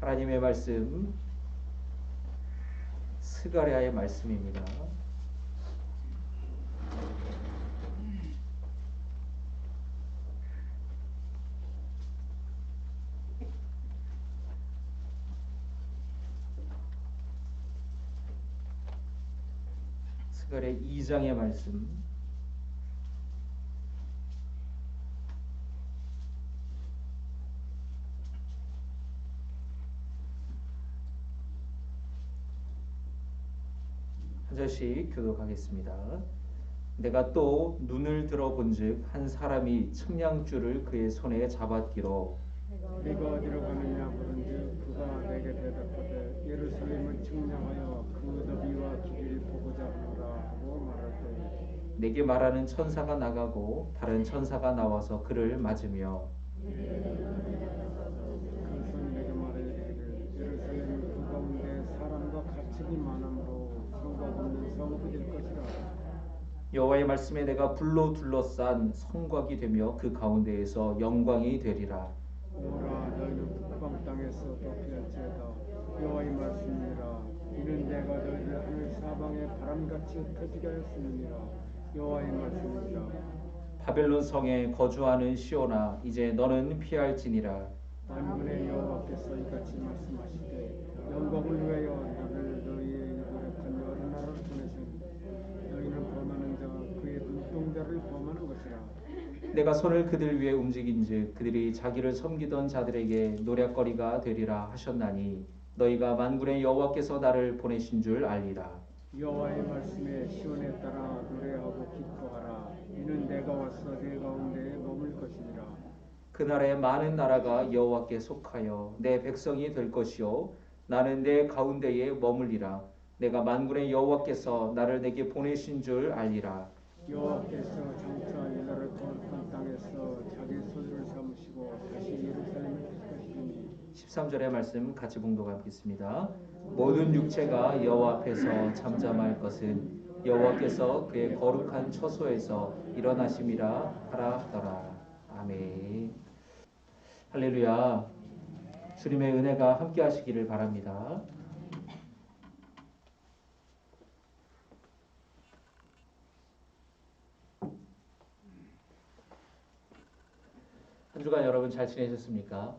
하나님의 말씀 스가랴의 말씀입니다. 스가랴 2장의 말씀. 한 절씩 교독하겠습니다. 내가 또 눈을 들어본즉 한 사람이 측량줄을 그의 손에 잡았기로 네가 어디로 가느냐 물은즉 그가 내게 대답하되 예루살렘을 측량하여 그 너비와 길이를 보고자 하노라 하고 말하되 내게 말하는 천사가 나가고 다른 천사가 나와서 그를 맞으며 그 손이 내게 말하기를 예루살렘은 그 가운데 사람과 가축이 많음으로 성곽 없는 성읍이 될 것이라. 여호와의 말씀에 내가 불로 둘러싼 성곽이 되며 그 가운데에서 영광이 되리라. 오라 너희는 북방 땅에서 덮일지어다. 여호와의 말씀이니라. 이는 내가 너희를 하늘 사방에 바람같이 흩어지게 하였음이니라. 여호와의 말씀이니라. 바벨론 성에 거주하는 시온아 이제 너는 피할지니라. 만군의 여호와께서 이같이 말씀하시되 영광을 위하여 나를 너희의 노력한 여러 나라로 보내시니 너희는 범하는 자 그의 눈동자를 범하는 것이라. 내가 손을 그들 위에 움직인즉 그들이 자기를 섬기던 자들에게 노략거리가 되리라 하셨나니 너희가 만군의 여호와께서 나를 보내신 줄 알리라. 여호와의 말씀에 시온에 따라 노래하고 기뻐하라. 이는 내가 와서 네 가운데에 머물 것이니라. 그날에 많은 나라가 여호와께 속하여 내 백성이 될 것이요 나는 내 가운데에 머물리라. 내가 만군의 여호와께서 나를 내게 보내신 줄 알리라. 여호와께서 장차 이날을 거룩한 땅에서 자기 소유를 삼으시고 다시 예루살렘을 택하시리니 13절의 말씀 같이 봉독하겠습니다. 모든 육체가 여호와 앞에서 잠잠할 것은 여호와께서 그의 거룩한 처소에서 일어나심이라 하라 하더라. 아멘. 할렐루야. 주님의 은혜가 함께 하시기를 바랍니다. 한 주간 여러분 잘 지내셨습니까?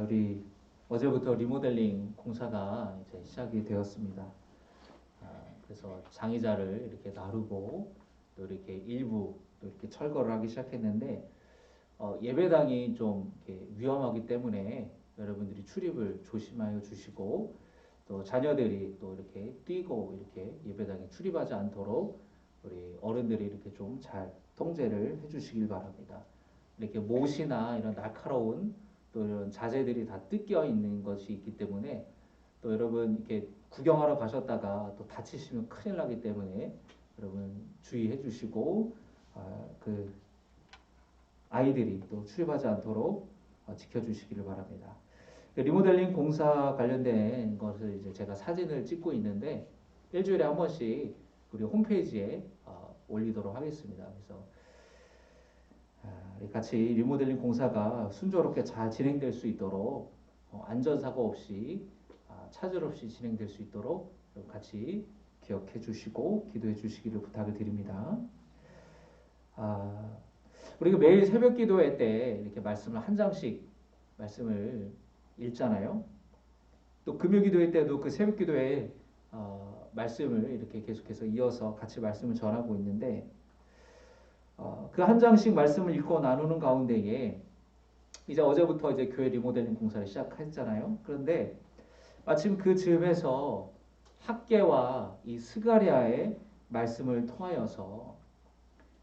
우리 어제부터 리모델링 공사가 이제 시작이 되었습니다. 그래서 장의자를 이렇게 나르고 또 이렇게 일부 또 이렇게 철거를 하기 시작했는데 예배당이 좀 이렇게 위험하기 때문에 여러분들이 출입을 조심하여 주시고 또 자녀들이 또 이렇게 뛰고 이렇게 예배당에 출입하지 않도록 우리 어른들이 이렇게 좀 잘 통제를 해주시길 바랍니다. 이렇게 못이나 이런 날카로운 또 이런 자재들이 다 뜯겨 있는 것이 있기 때문에 또 여러분 이렇게 구경하러 가셨다가 또 다치시면 큰일 나기 때문에 여러분 주의해 주시고 그 아이들이 또 출입하지 않도록 지켜주시기를 바랍니다. 리모델링 공사 관련된 것을 이제 제가 사진을 찍고 있는데 일주일에 한 번씩 우리 홈페이지에 올리도록 하겠습니다. 그래서 같이 리모델링 공사가 순조롭게 잘 진행될 수 있도록 안전사고 없이 차질 없이 진행될 수 있도록 같이 기억해 주시고 기도해 주시기를 부탁을 드립니다. 우리가 매일 새벽 기도회 때 이렇게 말씀을 한 장씩 말씀을 읽잖아요. 또 금요 기도회 때도 그 새벽 기도회 말씀을 이렇게 계속해서 이어서 같이 말씀을 전하고 있는데 그 한 장씩 말씀을 읽고 나누는 가운데에 이제 어제부터 이제 교회 리모델링 공사를 시작했잖아요. 그런데 마침 그 즈음에서 학개와 이 스가랴의 말씀을 통하여서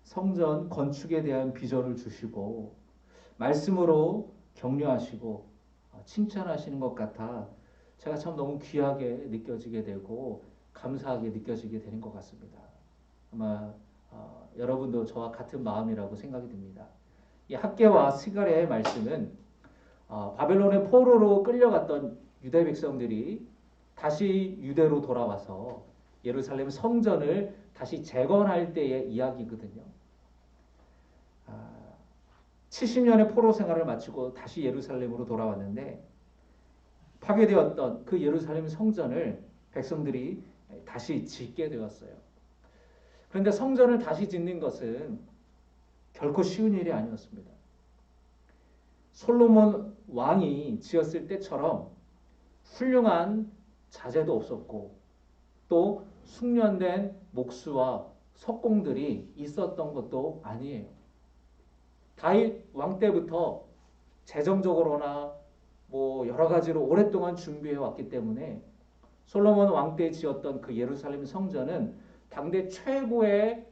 성전 건축에 대한 비전을 주시고 말씀으로 격려하시고 칭찬하시는 것 같아 제가 참 너무 귀하게 느껴지게 되고 감사하게 느껴지게 되는 것 같습니다. 아마 여러분도 저와 같은 마음이라고 생각이 듭니다. 이 학개와 스가랴의 말씀은 바벨론의 포로로 끌려갔던 유대 백성들이 다시 유대로 돌아와서 예루살렘 성전을 다시 재건할 때의 이야기거든요. 70년의 포로 생활을 마치고 다시 예루살렘으로 돌아왔는데 파괴되었던 그 예루살렘 성전을 백성들이 다시 짓게 되었어요. 그런데 성전을 다시 짓는 것은 결코 쉬운 일이 아니었습니다. 솔로몬 왕이 지었을 때처럼 훌륭한 자재도 없었고 또 숙련된 목수와 석공들이 있었던 것도 아니에요. 다윗 왕 때부터 재정적으로나 뭐 여러 가지로 오랫동안 준비해 왔기 때문에 솔로몬 왕 때 지었던 그 예루살렘 성전은 당대 최고의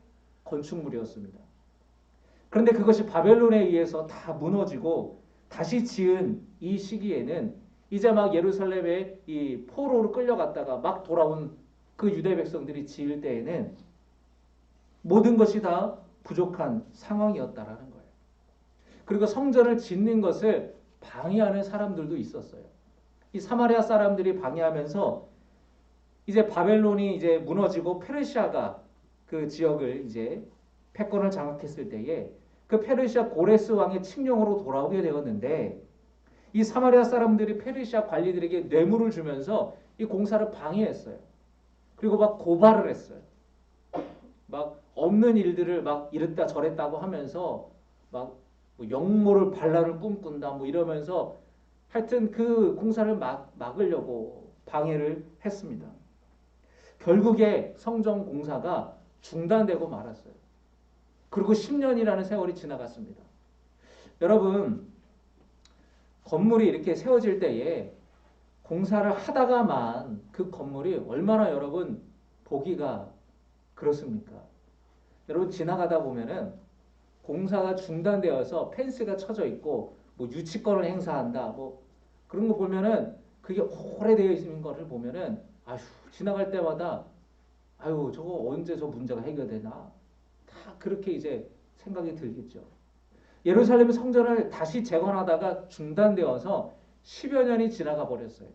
건축물이었습니다. 그런데 그것이 바벨론에 의해서 다 무너지고 다시 지은 이 시기에는 이제 막 예루살렘에 이 포로로 끌려갔다가 막 돌아온 그 유대 백성들이 지을 때에는 모든 것이 다 부족한 상황이었다라는 거예요. 그리고 성전을 짓는 것을 방해하는 사람들도 있었어요. 이 사마리아 사람들이 방해하면서 이제 바벨론이 이제 무너지고 페르시아가 그 지역을 이제 패권을 장악했을 때에 그 페르시아 고레스 왕의 칙령으로 돌아오게 되었는데 이 사마리아 사람들이 페르시아 관리들에게 뇌물을 주면서 이 공사를 방해했어요. 그리고 막 고발을 했어요. 막 없는 일들을 막 이랬다 저랬다고 하면서 막 뭐 역모를 반란을 꿈꾼다 뭐 이러면서 하여튼 그 공사를 막으려고 방해를 했습니다. 결국에 성전 공사가 중단되고 말았어요. 그리고 10년이라는 세월이 지나갔습니다. 여러분, 건물이 이렇게 세워질 때에 공사를 하다가만 그 건물이 얼마나 여러분 보기가 그렇습니까? 여러분 지나가다 보면은 공사가 중단되어서 펜스가 쳐져 있고 뭐 유치권을 행사한다 뭐 그런 거 보면은 그게 오래되어 있는 거를 보면은 아휴 지나갈 때마다 아유 저거 언제 저 문제가 해결되나 다 그렇게 이제 생각이 들겠죠. 예루살렘 성전을 다시 재건하다가 중단되어서 10여 년이 지나가 버렸어요.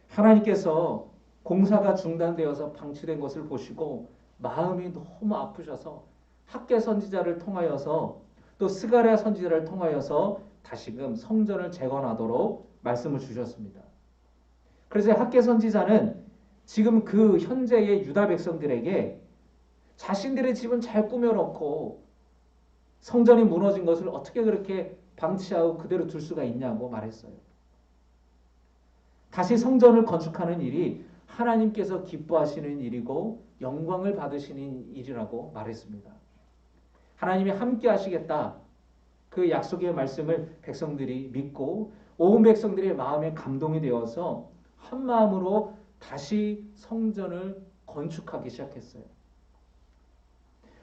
하나님께서 공사가 중단되어서 방치된 것을 보시고 마음이 너무 아프셔서 학개 선지자를 통하여서 또 스가랴 선지자를 통하여서 다시금 성전을 재건하도록 말씀을 주셨습니다. 그래서 학개 선지자는 지금 그 현재의 유다 백성들에게 자신들의 집은 잘 꾸며놓고 성전이 무너진 것을 어떻게 그렇게 방치하고 그대로 둘 수가 있냐고 말했어요. 다시 성전을 건축하는 일이 하나님께서 기뻐하시는 일이고 영광을 받으시는 일이라고 말했습니다. 하나님이 함께 하시겠다. 그 약속의 말씀을 백성들이 믿고 온 백성들의 마음에 감동이 되어서 한 마음으로 다시 성전을 건축하기 시작했어요.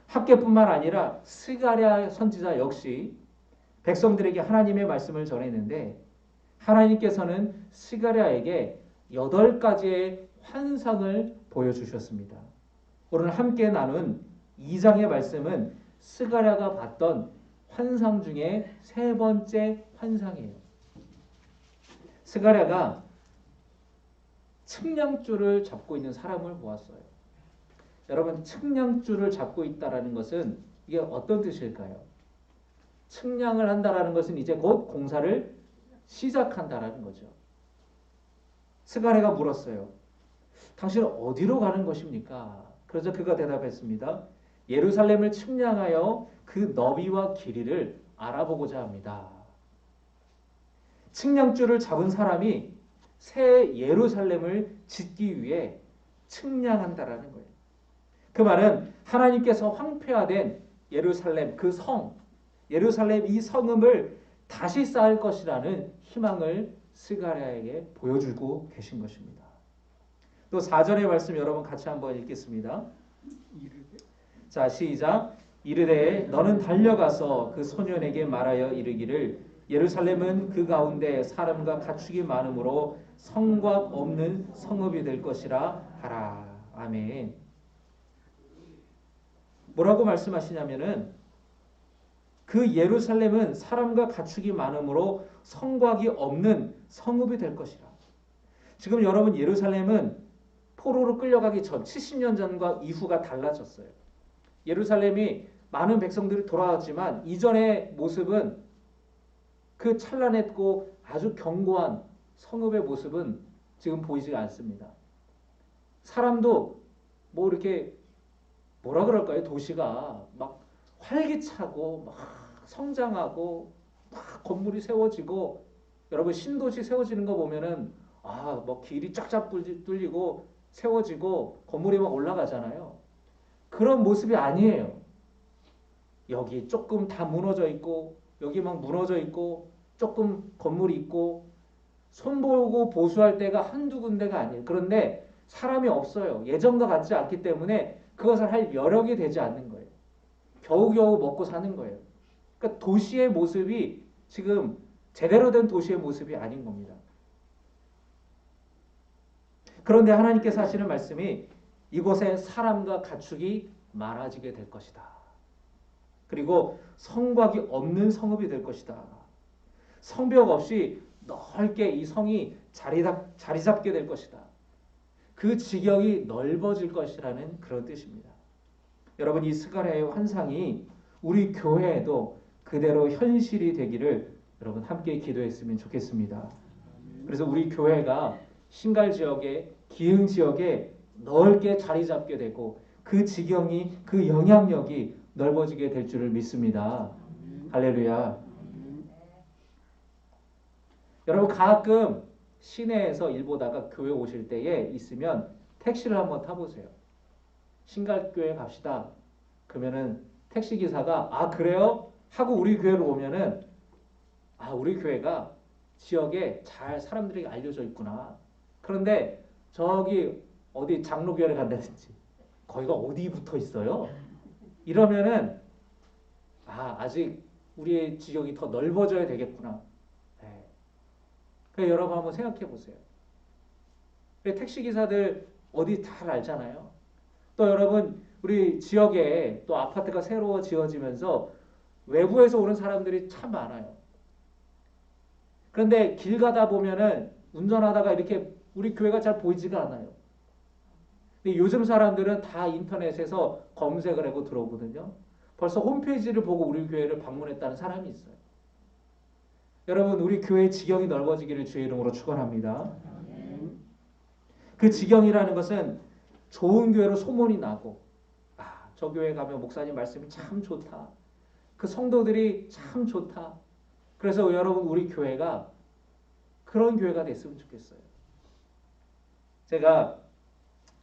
학개뿐만 아니라 스가랴 선지자 역시 백성들에게 하나님의 말씀을 전했는데 하나님께서는 스가랴에게 8가지의 환상을 보여주셨습니다. 오늘 함께 나눈 2장의 말씀은 스가랴가 봤던 환상 중에 3번째 환상이에요. 스가랴가 측량줄을 잡고 있는 사람을 보았어요. 여러분 측량줄을 잡고 있다라는 것은 이게 어떤 뜻일까요? 측량을 한다라는 것은 이제 곧 공사를 시작한다라는 거죠. 스가랴가 물었어요. 당신은 어디로 가는 것입니까? 그래서 그가 대답했습니다. 예루살렘을 측량하여 그 너비와 길이를 알아보고자 합니다. 측량줄을 잡은 사람이 새 예루살렘을 짓기 위해 측량한다라는 거예요. 그 말은 하나님께서 황폐화된 예루살렘 그 성, 예루살렘 이 성읍을 다시 쌓을 것이라는 희망을 스가랴에게 보여주고 계신 것입니다. 또 4절의 말씀 여러분 같이 한번 읽겠습니다. 자 시작. 이르되 너는 달려가서 그 소년에게 말하여 이르기를 예루살렘은 그 가운데 사람과 가축이 많으므로 성곽 없는 성읍이 될 것이라 하라. 아멘. 뭐라고 말씀하시냐면은 그 예루살렘은 사람과 가축이 많으므로 성곽이 없는 성읍이 될 것이라. 지금 여러분 예루살렘은 포로로 끌려가기 전 70년 전과 이후가 달라졌어요. 예루살렘이 많은 백성들이 돌아왔지만 이전의 모습은 그 찬란했고 아주 견고한 성읍의 모습은 지금 보이지 않습니다. 사람도 뭐 이렇게 뭐라 그럴까요? 도시가 막 활기차고 막 성장하고 막 건물이 세워지고 여러분 신도시 세워지는 거 보면은 뭐 길이 쫙쫙 뚫리고 세워지고 건물이 막 올라가잖아요. 그런 모습이 아니에요. 여기 조금 다 무너져 있고 여기 막 무너져 있고 조금 건물이 있고 손보고 보수할 때가 한두 군데가 아니에요. 그런데 사람이 없어요. 예전과 같지 않기 때문에 그것을 할 여력이 되지 않는 거예요. 겨우겨우 먹고 사는 거예요. 그러니까 도시의 모습이 지금 제대로 된 도시의 모습이 아닌 겁니다. 그런데 하나님께서 하시는 말씀이 이곳에 사람과 가축이 많아지게 될 것이다. 그리고 성곽이 없는 성읍이 될 것이다. 성벽 없이 넓게 이 성이 자리 잡게 될 것이다. 그 지경이 넓어질 것이라는 그런 뜻입니다. 여러분 이 스가랴의 환상이 우리 교회에도 그대로 현실이 되기를 여러분 함께 기도했으면 좋겠습니다. 그래서 우리 교회가 신갈 지역에 기흥 지역에 넓게 자리 잡게 되고 그 지경이 그 영향력이 넓어지게 될 줄을 믿습니다. 할렐루야. 여러분 가끔 시내에서 일 보다가 교회 오실 때에 있으면 택시를 한번 타보세요. 신갈교회 갑시다. 그러면은 택시기사가 그래요? 하고 우리 교회로 오면은 우리 교회가 지역에 잘 사람들에게 알려져 있구나. 그런데 저기 어디 장로교회를 간다든지 거기가 어디 붙어 있어요? 이러면은 아직 우리의 지역이 더 넓어져야 되겠구나. 그러니까 여러분 한번 생각해 보세요. 택시기사들 어디 잘 알잖아요. 또 여러분 우리 지역에 또 아파트가 새로 지어지면서 외부에서 오는 사람들이 참 많아요. 그런데 길 가다 보면은 운전하다가 이렇게 우리 교회가 잘 보이지가 않아요. 근데 요즘 사람들은 다 인터넷에서 검색을 하고 들어오거든요. 벌써 홈페이지를 보고 우리 교회를 방문했다는 사람이 있어요. 여러분 우리 교회의 지경이 넓어지기를 주의 이름으로 축원합니다. 그 지경이라는 것은 좋은 교회로 소문이 나고 저 교회 가면 목사님 말씀이 참 좋다. 그 성도들이 참 좋다. 그래서 여러분 우리 교회가 그런 교회가 됐으면 좋겠어요. 제가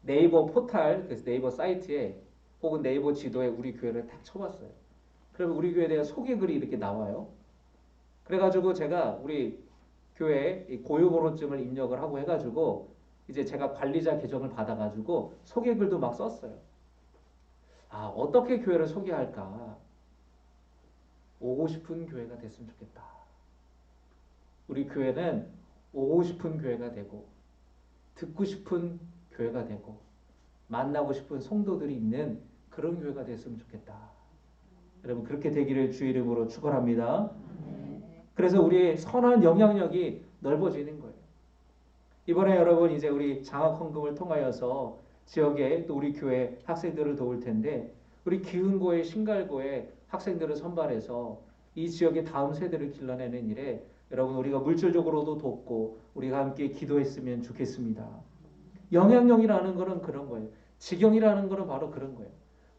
네이버 포탈, 그래서 네이버 사이트에 혹은 네이버 지도에 우리 교회를 딱 쳐봤어요. 그러면 우리 교회에 대한 소개글이 이렇게 나와요. 그래가지고 제가 우리 교회 고유번호증을 입력을 하고 해가지고 이제 제가 관리자 계정을 받아가지고 소개글도 막 썼어요. 어떻게 교회를 소개할까? 오고 싶은 교회가 됐으면 좋겠다. 우리 교회는 오고 싶은 교회가 되고 듣고 싶은 교회가 되고 만나고 싶은 성도들이 있는 그런 교회가 됐으면 좋겠다. 여러분 그렇게 되기를 주의 이름으로 축원합니다. 그래서 우리의 선한 영향력이 넓어지는 거예요. 이번에 여러분 이제 우리 장학 헌금을 통하여서 지역에 또 우리 교회 학생들을 도울 텐데 우리 기흥고의 신갈고의 학생들을 선발해서 이 지역의 다음 세대를 길러내는 일에 여러분 우리가 물질적으로도 돕고 우리가 함께 기도했으면 좋겠습니다. 영향력이라는 것은 그런 거예요. 지경이라는 것은 바로 그런 거예요.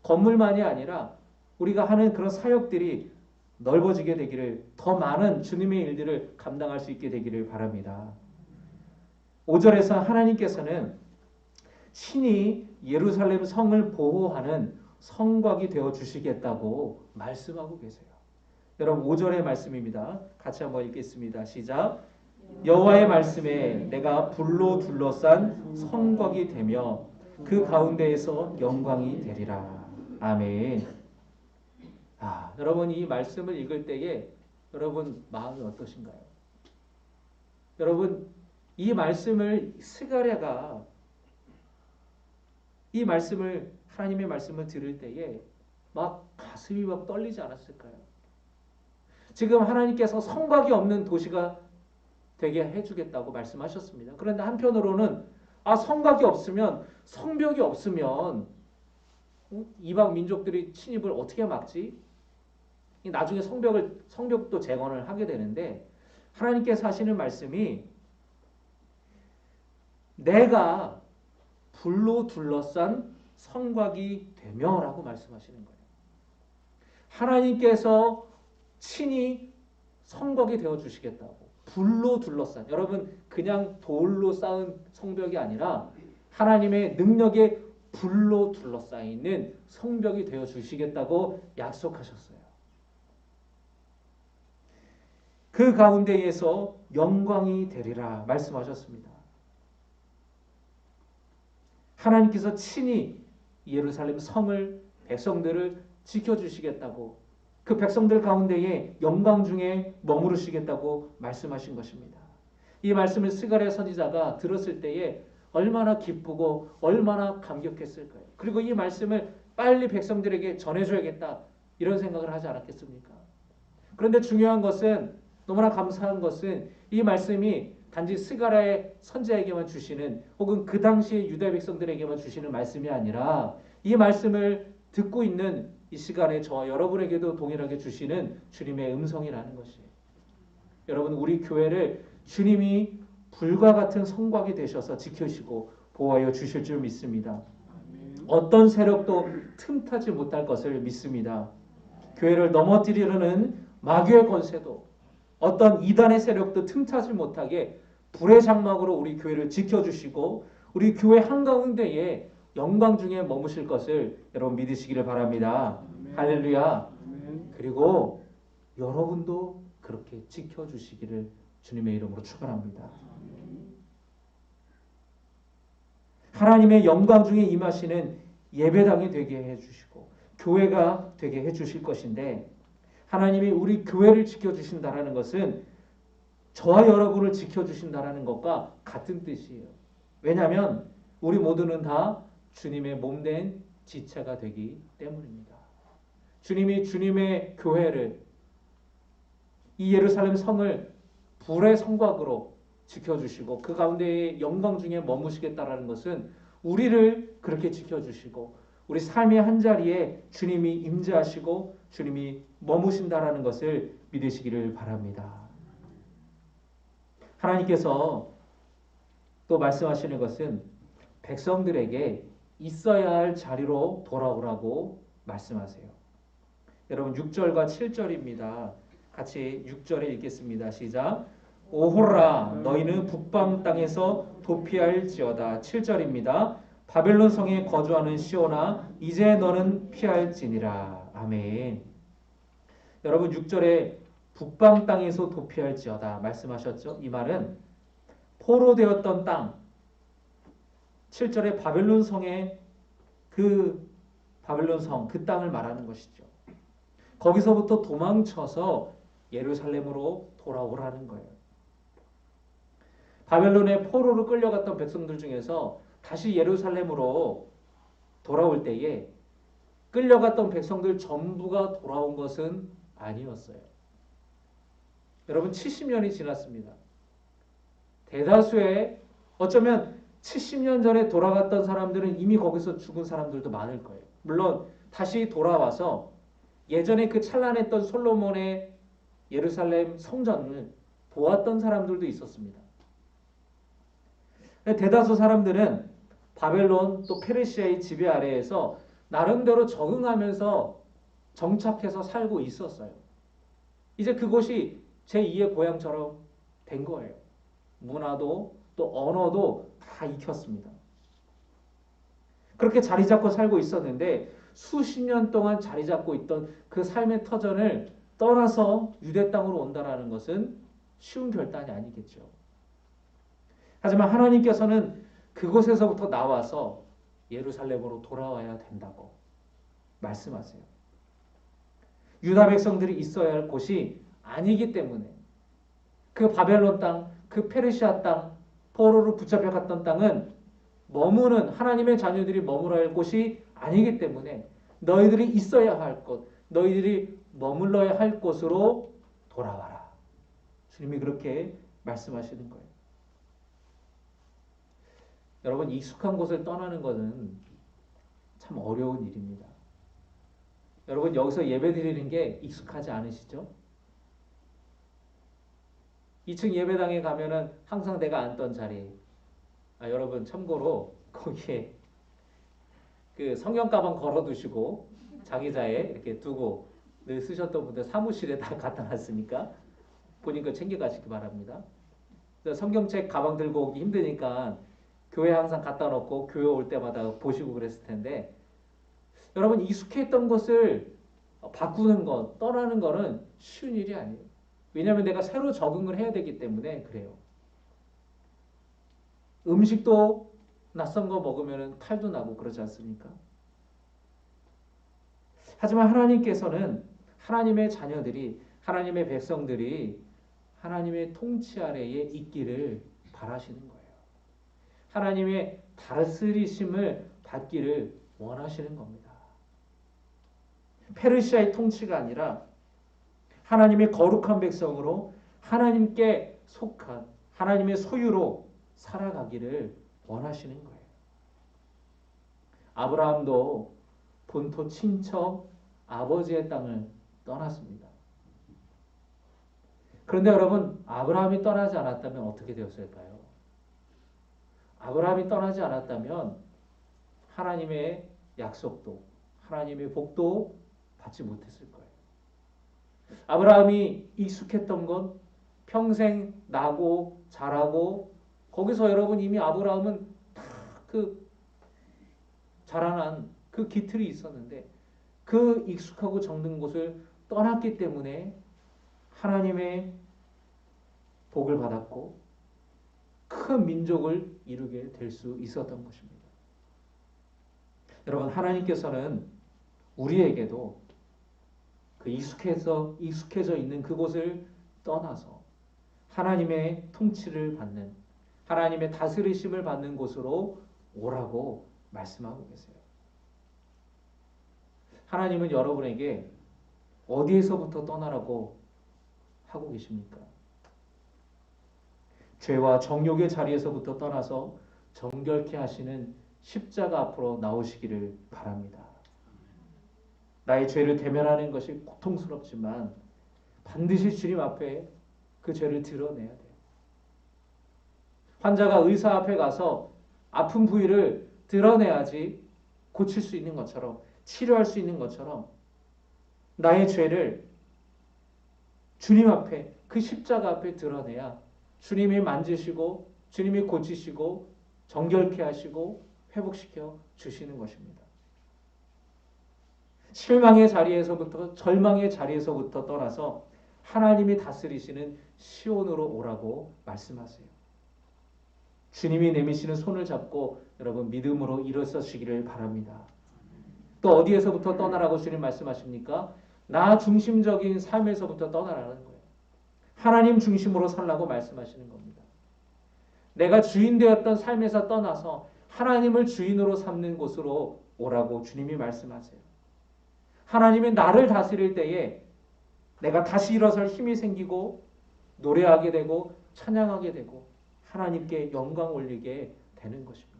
건물만이 아니라 우리가 하는 그런 사역들이 넓어지게 되기를 더 많은 주님의 일들을 감당할 수 있게 되기를 바랍니다. 5절에서 하나님께서는 신이 예루살렘 성을 보호하는 성곽이 되어 주시겠다고 말씀하고 계세요. 여러분 5절의 말씀입니다. 같이 한번 읽겠습니다. 시작. 여호와의 말씀에 내가 불로 둘러싼 성곽이 되며 그 가운데에서 영광이 되리라. 아멘. 여러분 이 말씀을 읽을 때에 여러분 마음이 어떠신가요? 여러분 이 말씀을 스가랴가 이 말씀을 하나님의 말씀을 들을 때에 막 가슴이 막 떨리지 않았을까요? 지금 하나님께서 성곽이 없는 도시가 되게 해주겠다고 말씀하셨습니다. 그런데 한편으로는 성곽이 없으면 성벽이 없으면 이방 민족들이 침입을 어떻게 막지? 나중에 성벽도 재건을 하게 되는데 하나님께서 하시는 말씀이 내가 불로 둘러싼 성곽이 되며라고 말씀하시는 거예요. 하나님께서 친히 성곽이 되어 주시겠다고. 불로 둘러싼, 여러분 그냥 돌로 쌓은 성벽이 아니라 하나님의 능력의 불로 둘러싸이는 성벽이 되어 주시겠다고 약속하셨어요. 그 가운데에서 영광이 되리라 말씀하셨습니다. 하나님께서 친히 예루살렘 성을, 백성들을 지켜주시겠다고, 그 백성들 가운데에 영광 중에 머무르시겠다고 말씀하신 것입니다. 이 말씀을 스가랴 선지자가 들었을 때에 얼마나 기쁘고 얼마나 감격했을까요? 그리고 이 말씀을 빨리 백성들에게 전해줘야겠다 이런 생각을 하지 않았겠습니까? 그런데 중요한 것은, 너무나 감사한 것은 이 말씀이 단지 스가랴의 선지자에게만 주시는, 혹은 그 당시의 유다 백성들에게만 주시는 말씀이 아니라 이 말씀을 듣고 있는 이 시간에 저와 여러분에게도 동일하게 주시는 주님의 음성이라는 것이에요. 여러분, 우리 교회를 주님이 불과 같은 성곽이 되셔서 지키시고 보호하여 주실 줄 믿습니다. 어떤 세력도 틈타지 못할 것을 믿습니다. 교회를 넘어뜨리려는 마귀의 권세도, 어떤 이단의 세력도 틈타지 못하게 불의 장막으로 우리 교회를 지켜주시고 우리 교회 한가운데에 영광 중에 머무실 것을 여러분 믿으시기를 바랍니다. 아멘. 할렐루야. 아멘. 그리고 여러분도 그렇게 지켜주시기를 주님의 이름으로 축원합니다. 하나님의 영광 중에 임하시는 예배당이 되게 해주시고 교회가 되게 해주실 것인데, 하나님이 우리 교회를 지켜주신다는 것은 저와 여러분을 지켜주신다는 것과 같은 뜻이에요. 왜냐하면 우리 모두는 다 주님의 몸된 지체가 되기 때문입니다. 주님이 주님의 교회를, 이 예루살렘 성을 불의 성곽으로 지켜주시고 그 가운데에 영광 중에 머무시겠다라는 것은 우리를 그렇게 지켜주시고 우리 삶의 한자리에 주님이 임재하시고 주님이 머무신다라는 것을 믿으시기를 바랍니다. 하나님께서 또 말씀하시는 것은 백성들에게 있어야 할 자리로 돌아오라고 말씀하세요. 여러분 6절과 7절입니다. 같이 6절에 읽겠습니다. 시작. 오호라 너희는 북방 땅에서 도피할지어다. 7절입니다. 바벨론 성에 거주하는 시온아 이제 너는 피할지니라. 아멘. 여러분 6절에 북방 땅에서 도피할지어다 말씀하셨죠. 이 말은 포로되었던 땅, 7절에 바벨론 성의 그 바벨론 성, 그 땅을 말하는 것이죠. 거기서부터 도망쳐서 예루살렘으로 돌아오라는 거예요. 바벨론의 포로로 끌려갔던 백성들 중에서 다시 예루살렘으로 돌아올 때에 끌려갔던 백성들 전부가 돌아온 것은 아니었어요. 여러분 70년이 지났습니다. 대다수의, 어쩌면 70년 전에 돌아갔던 사람들은 이미 거기서 죽은 사람들도 많을 거예요. 물론 다시 돌아와서 예전에 그 찬란했던 솔로몬의 예루살렘 성전을 보았던 사람들도 있었습니다. 대다수 사람들은 바벨론 또 페르시아의 지배 아래에서 나름대로 적응하면서 정착해서 살고 있었어요. 이제 그곳이 제2의 고향처럼 된 거예요. 문화도 또 언어도 다 익혔습니다. 그렇게 자리 잡고 살고 있었는데 수십 년 동안 자리 잡고 있던 그 삶의 터전을 떠나서 유대 땅으로 온다는 것은 쉬운 결단이 아니겠죠. 하지만 하나님께서는 그곳에서부터 나와서 예루살렘으로 돌아와야 된다고 말씀하세요. 유다 백성들이 있어야 할 곳이 아니기 때문에 그 바벨론 땅, 그 페르시아 땅, 포로로 붙잡혀 갔던 땅은 머무는 하나님의 자녀들이 머물어야 할 곳이 아니기 때문에 너희들이 있어야 할 곳, 너희들이 머물러야 할 곳으로 돌아와라. 주님이 그렇게 말씀하시는 거예요. 여러분 익숙한 곳을 떠나는 것은 참 어려운 일입니다. 여러분 여기서 예배 드리는 게 익숙하지 않으시죠? 2층 예배당에 가면은 항상 내가 앉던 자리. 여러분 참고로 거기에 그 성경 가방 걸어두시고 자기자에 이렇게 두고 늘 쓰셨던 분들 사무실에 다 갖다 놨으니까 본인 거 챙겨가시기 바랍니다. 성경책 가방 들고 오기 힘드니까 교회 항상 갖다 놓고 교회 올 때마다 보시고 그랬을 텐데 여러분 익숙했던 것을 바꾸는 것, 떠나는 거는 쉬운 일이 아니에요. 왜냐하면 내가 새로 적응을 해야 되기 때문에 그래요. 음식도 낯선 거 먹으면 탈도 나고 그러지 않습니까? 하지만 하나님께서는 하나님의 자녀들이, 하나님의 백성들이 하나님의 통치 아래에 있기를 바라시는 거예요. 하나님의 다스리심을 받기를 원하시는 겁니다. 페르시아의 통치가 아니라 하나님의 거룩한 백성으로 하나님께 속한 하나님의 소유로 살아가기를 원하시는 거예요. 아브라함도 본토 친척 아버지의 땅을 떠났습니다. 그런데 여러분 아브라함이 떠나지 않았다면 어떻게 되었을까요? 아브라함이 떠나지 않았다면 하나님의 약속도 하나님의 복도 받지 못했을 거예요. 아브라함이 익숙했던 것 평생 나고 자라고 거기서 여러분 이미 아브라함은 다 그 자라난 그 기틀이 있었는데 그 익숙하고 정든 곳을 떠났기 때문에 하나님의 복을 받았고 큰 민족을 이루게 될 수 있었던 것입니다. 여러분 하나님께서는 우리에게도 그 익숙해져 있는 그곳을 떠나서 하나님의 통치를 받는 하나님의 다스리심을 받는 곳으로 오라고 말씀하고 계세요. 하나님은 여러분에게 어디에서부터 떠나라고 하고 계십니까? 죄와 정욕의 자리에서부터 떠나서 정결케 하시는 십자가 앞으로 나오시기를 바랍니다. 나의 죄를 대면하는 것이 고통스럽지만 반드시 주님 앞에 그 죄를 드러내야 돼요. 환자가 의사 앞에 가서 아픈 부위를 드러내야지 고칠 수 있는 것처럼 치료할 수 있는 것처럼 나의 죄를 주님 앞에 그 십자가 앞에 드러내야 주님이 만지시고 주님이 고치시고 정결케 하시고 회복시켜 주시는 것입니다. 실망의 자리에서부터 절망의 자리에서부터 떠나서 하나님이 다스리시는 시온으로 오라고 말씀하세요. 주님이 내미시는 손을 잡고 여러분 믿음으로 일어서시기를 바랍니다. 또 어디에서부터 떠나라고 주님 말씀하십니까? 나 중심적인 삶에서부터 떠나라는 거예요. 하나님 중심으로 살라고 말씀하시는 겁니다. 내가 주인 되었던 삶에서 떠나서 하나님을 주인으로 삼는 곳으로 오라고 주님이 말씀하세요. 하나님이 나를 다스릴 때에 내가 다시 일어설 힘이 생기고 노래하게 되고 찬양하게 되고 하나님께 영광 올리게 되는 것입니다.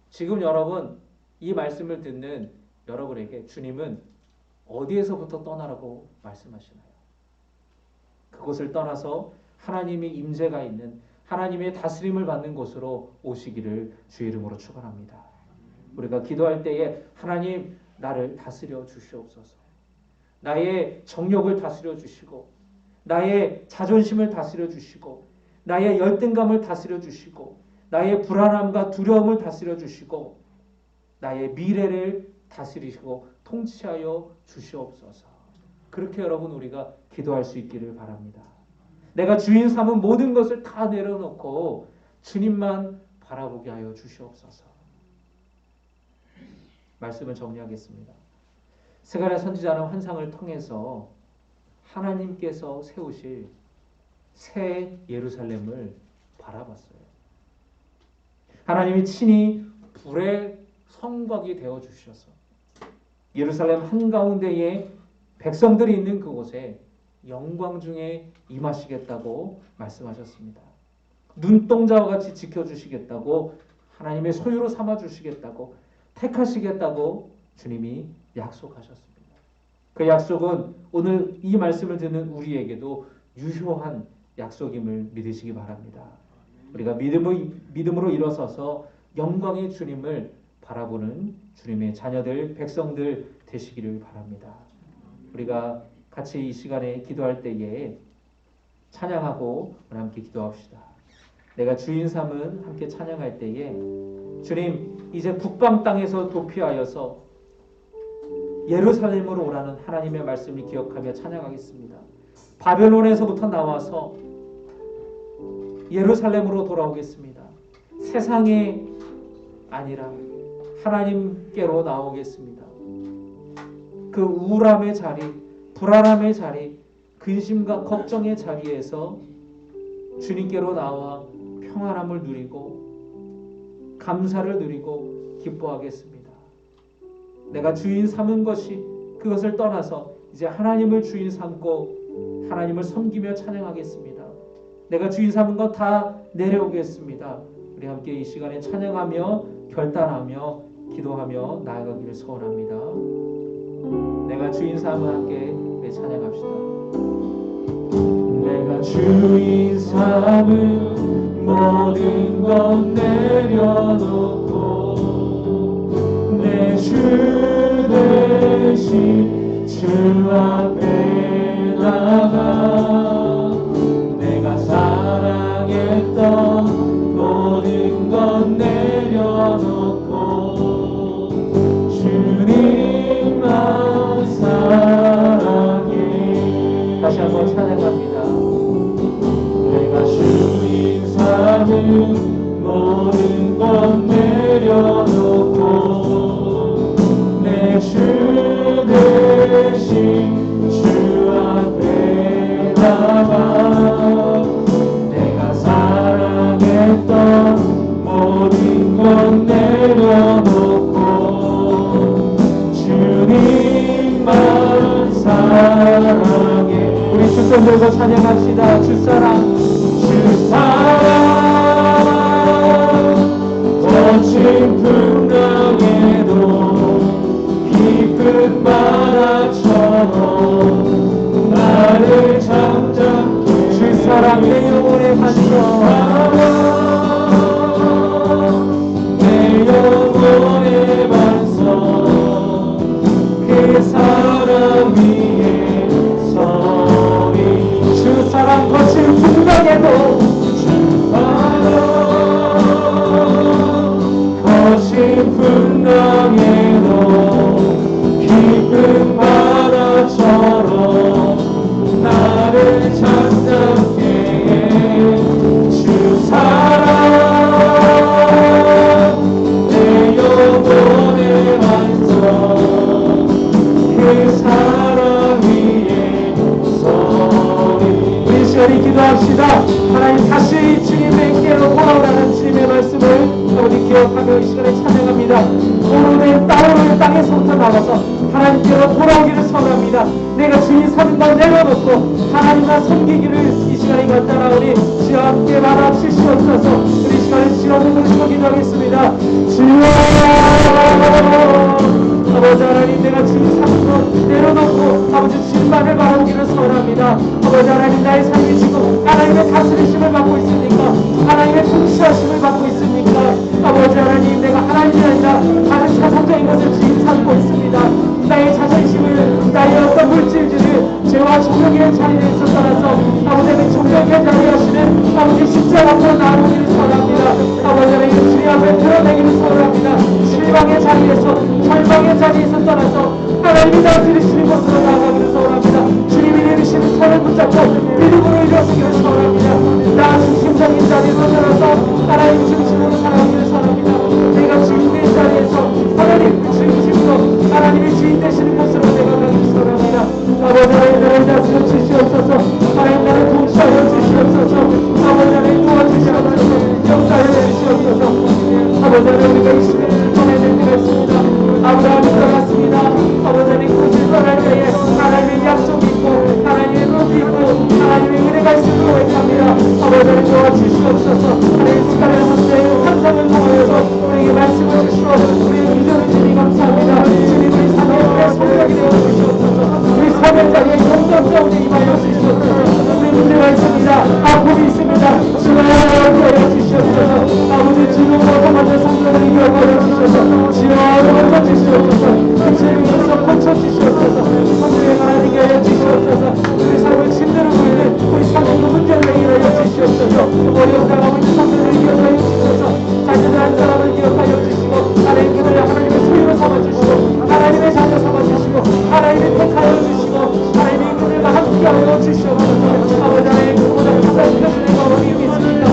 지금 여러분 이 말씀을 듣는 여러분에게 주님은 어디에서부터 떠나라고 말씀하시나요? 그곳을 떠나서 하나님의 임재가 있는 하나님의 다스림을 받는 곳으로 오시기를 주의 이름으로 축원합니다. 우리가 기도할 때에 하나님 나를 다스려 주시옵소서. 나의 정욕을 다스려 주시고 나의 자존심을 다스려 주시고 나의 열등감을 다스려 주시고 나의 불안함과 두려움을 다스려 주시고 나의 미래를 다스리시고 통치하여 주시옵소서. 그렇게 여러분 우리가 기도할 수 있기를 바랍니다. 내가 주인 삼은 모든 것을 다 내려놓고 주님만 바라보게 하여 주시옵소서. 말씀을 정리하겠습니다. 스가랴 선지자는 환상을 통해서 하나님께서 세우실 새 예루살렘을 바라봤어요. 하나님이 친히 불의 성곽이 되어 주셔서 예루살렘 한가운데에 백성들이 있는 그곳에 영광 중에 임하시겠다고 말씀하셨습니다. 눈동자와 같이 지켜주시겠다고 하나님의 소유로 삼아주시겠다고 택하시겠다고 주님이 약속하셨습니다. 그 약속은 오늘 이 말씀을 듣는 우리에게도 유효한 약속임을 믿으시기 바랍니다. 우리가 믿음으로 일어서서 영광의 주님을 바라보는 주님의 자녀들, 백성들 되시기를 바랍니다. 우리가 같이 이 시간에 기도할 때에 찬양하고 함께 기도합시다. 내가 주인 삼은 함께 찬양할 때에 주님, 이제 북방 땅에서 도피하여서 예루살렘으로 오라는 하나님의 말씀을 기억하며 찬양하겠습니다. 바벨론에서부터 나와서 예루살렘으로 돌아오겠습니다. 세상에 아니라 하나님께로 나오겠습니다. 그 우울함의 자리, 불안함의 자리, 근심과 걱정의 자리에서 주님께로 나와 평안함을 누리고 감사를 누리고 기뻐하겠습니다. 내가 주인 삼은 것이 그것을 떠나서 이제 하나님을 주인 삼고 하나님을 섬기며 찬양하겠습니다. 내가 주인 삼은 것 다 내려오겠습니다. 우리 함께 이 시간에 찬양하며 결단하며 기도하며 나아가기를 소원합니다. 내가 주인 삼은 함께 찬양합시다. 내가 주인 삼은 모든 것 내려놓고 내 주 대신 주 앞에 나가 내가 사랑했던 모든 것 내려놓고 주님만 사랑해. 다시 한번 찬양합니다. 내가 주인 삼은 모든 것 내려놓고 내 주 대신 주 앞에 나가 내가 사랑했던 모든 것 내려놓고 주님만 사랑해. 우리 주 손 들고 찬양합시다. 주 사랑, 주 사랑 거친 풍랑에도 깊은 바다처럼 나를 잠잠케 주 사랑 내 영혼의 반석 내 영혼의 반석 그 사랑 위에 서리 주 사랑 거친 풍랑에도 주 사랑 거친 풍랑에도 깊은 바다처럼 나를 잠잠케 해 주 사랑 내 영혼의 반석 그 사랑 위에 서리. 우리 시간에 기도합시다. 하나님 다시 주님께로 돌아오라는 주님의 말씀을 우리 기억하며 이 시간에 찬양합니다. 오늘의 땅에서부터 나와서 하나님께로 돌아오기를 소원합니다. 내가 주인 삼은 걸 내려놓고 하나님만 섬기기를 이 시간에 간단하오니 주여 함께 말아주시옵소서. 우리 시간에 주여 부르시고 기도하겠습니다. 주여 아버지 하나님, 내가 주인 삼은 것 내려놓고 아버지 주님만을 바라보기를 소원합니다. 아버지 하나님, 나의 삶이 지금 하나님의 다스리심을 받고 있습니까? 하나님의 통치하심을 받고 있습니까? 아버지 하나님, 내가 하나님이 아니라 다른 세상적인 것을 주인 삼고 있습니다. 나의 자존심을, 나의 어떤 물질들을 죄와 정욕의 자리에서 떠나서 아버지 하나님 정욕의 자리에 하시는 아버지 십자가 앞으로 나아오기를 소원합니다. 아버지 하나님, 주님 앞에 드러내기를 소원합니다. 실망의 자리에서, 절망의 자리에서 떠나서 하나님이 다스리시는 곳으로 나아가기를 소원합니다. 주님이 내리시는 손을 붙잡고 믿음으로 일어서기를 소원합니다. 나 중심적인 자리에서 떠나서 하나님 중심으로 살아가기를 소원합니다. 내가 주인의 자리에서 하나님 중심으로 하나님이 주인 되시는 곳으로 내가 가기를 소원합니다. 아버지 하나님, 나를 다스려 주시옵소서. 하나님, 나를 통치하여 주시옵소서. 아버지 하나님, 도와주시옵소서. 역사를 내주시옵소서. 아버지 하나님, 우리가 이 시간을 보내야 될 때가 있습니다. 아브라함이 떠났습니다. 아버지 하나님, 그 길 떠날 때에 하나님의 약속이 있고 하나님의 뜻이 있고 하나님의 은혜가 있음을 고백합니다. 아버지 하나님, 도와주시옵소서. 하나님, 시간을 함께 환상을 통하여서 우리에게 말씀을 주시고 우리의 믿음을 어떤 가운데 임하여 주시옵소서. 우리 문제가 있습니다. 아픔이 있습니다. 지원하여 주시옵소서. 아버지 지금부터 먼저 성령을 기억하여 주셔서 지원하여 주시옵소서. 그 죄에서 고쳐주시옵소서. 성령의 하나님께 하여 주시옵소서. 우리 삶을 힘들고 있는 우리 삶의 문제를 해결하여 주시옵소서. 어려운 아버지 성령을 기억하여 주셔서 자녀들 한 사람을 기억하여 주시고 하나님 그들을 하나님의 소유로 삼아주시고 하나님의 자녀 삼아주시고 하나님의 택하여 주시고 하나님이 그들과 함께하여 주시옵소서. 아버지 하나님 그보다 가장 큰 은혜가 어디 있습니까?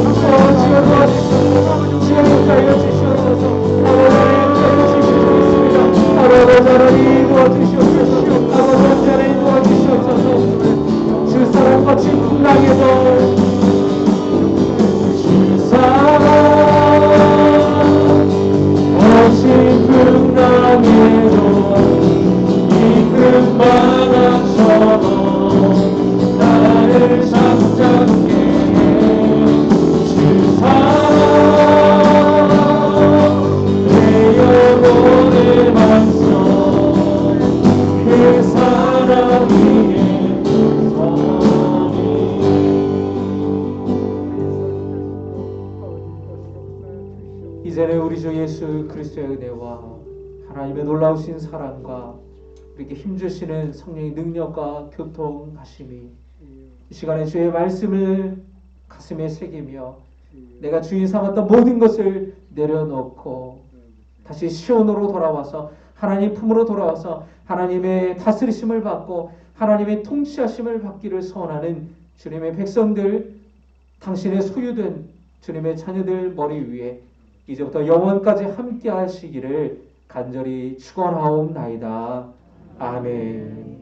지원 도와주시옵소서. 지원 역사하여 주시옵소서. 아버지 하나님 저희 주실 수 있습니다. 아버지 하나님 도와주시옵소서. 아버지 하나님 도와주시옵소서. 주 사람 거친 풍랑에도 주 사람 거친 풍랑에도 이끈 바람처럼 나를 잠잠게 해. 주 사랑 내 영혼의 반석 그 사랑 위에 서리. 이제는 우리 주 예수 그리스도의 은혜와 하나님의 놀라우신 사랑과 이렇게 힘주시는 성령의 능력과 교통하심이 이 시간에 주의 말씀을 가슴에 새기며 내가 주인 삼았던 모든 것을 내려놓고 다시 시온으로 돌아와서 하나님 품으로 돌아와서 하나님의 다스리심을 받고 하나님의 통치하심을 받기를 소원하는 주님의 백성들, 당신의 소유된 주님의 자녀들 머리 위에 이제부터 영원까지 함께 하시기를 간절히 축원하옵나이다. 아멘.